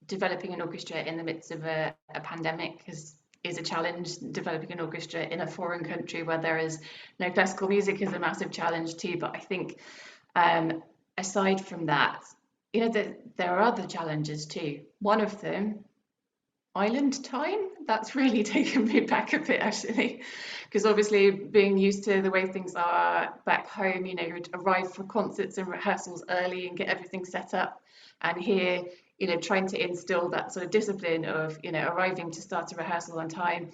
developing an orchestra in the midst of a pandemic is a challenge. Developing an orchestra in a foreign country where there is no classical music is a massive challenge too. But I think aside from that, there are other challenges too. One of them, island time, that's really taken me back a bit actually, because obviously being used to the way things are back home, you'd arrive for concerts and rehearsals early and get everything set up, and here, trying to instill that sort of discipline of, arriving to start a rehearsal on time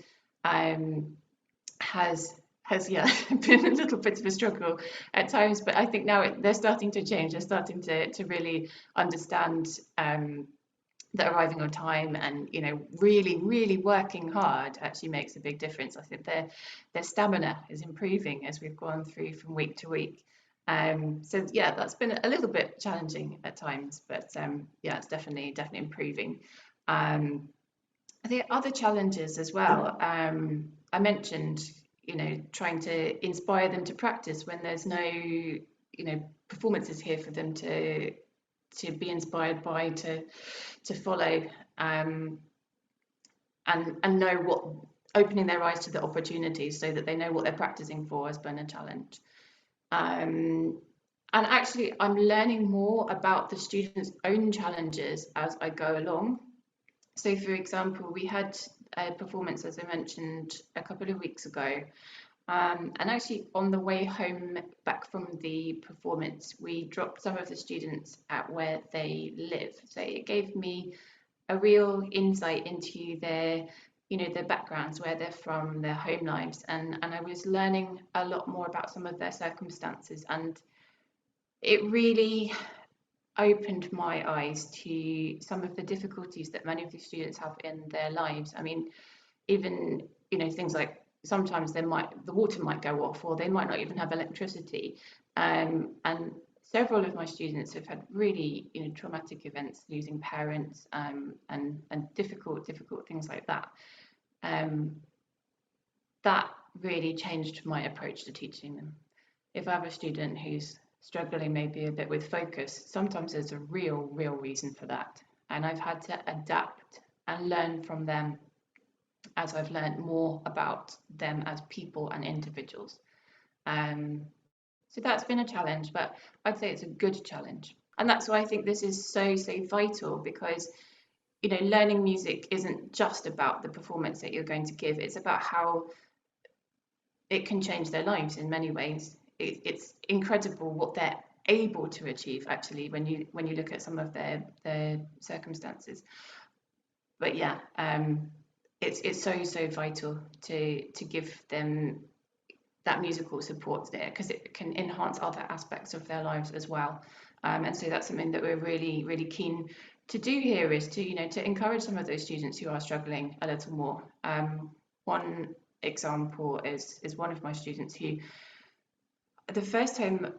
has yeah been a little bit of a struggle at times. But I think now they're starting to change. They're starting to really understand that arriving on time and really working hard actually makes a big difference. I think their stamina is improving as we've gone through from week to week. So yeah, that's been a little bit challenging at times, but yeah, it's definitely improving. I think other challenges as well. I mentioned trying to inspire them to practice when there's no performances here for them to be inspired by, to follow, and know what, opening their eyes to the opportunities so that they know what they're practicing for has been a challenge. And actually I'm learning more about the students' own challenges as I go along. So for example, we had a performance, as I mentioned, a couple of weeks ago. And actually on the way home back from the performance, we dropped some of the students at where they live. So it gave me a real insight into their backgrounds, where they're from, their home lives, and I was learning a lot more about some of their circumstances, and it really opened my eyes to some of the difficulties that many of the students have in their lives. I mean, even things like sometimes the water might go off, or they might not even have electricity, and several of my students have had really traumatic events, losing parents, and difficult things like that. That really changed my approach to teaching them. If I have a student who's struggling maybe a bit with focus, sometimes there's a real reason for that, and I've had to adapt and learn from them as I've learned more about them as people and individuals. So that's been a challenge, but I'd say it's a good challenge, and that's why I think this is so vital, because learning music isn't just about the performance that you're going to give. It's about how it can change their lives in many ways. It's incredible what they're able to achieve actually when you look at some of their circumstances. But yeah, it's so vital to give them that musical support there, because it can enhance other aspects of their lives as well. And so that's something that we're really keen to do here, is to encourage some of those students who are struggling a little more. One example is one of my students who, the first time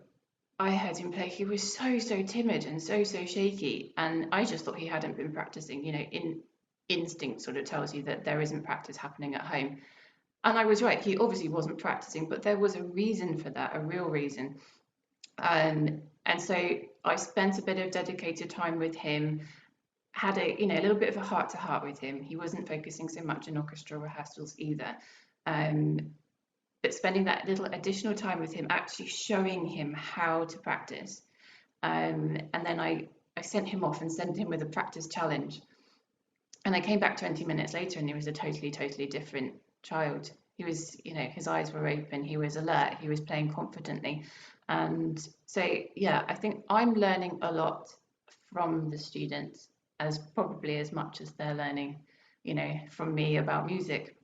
I heard him play, he was so timid and so shaky, and I just thought he hadn't been practicing. Instinct sort of tells you that there isn't practice happening at home, and I was right, he obviously wasn't practicing, but there was a reason for that, a real reason. And so I spent a bit of dedicated time with him, had a little bit of a heart-to-heart with him. He wasn't focusing so much in orchestral rehearsals either, but spending that little additional time with him, actually showing him how to practice. And then I sent him off and sent him with a practice challenge, and I came back 20 minutes later and he was a totally different child. He was, his eyes were open, he was alert, he was playing confidently. And so yeah, I think I'm learning a lot from the students, as probably as much as they're learning from me about music.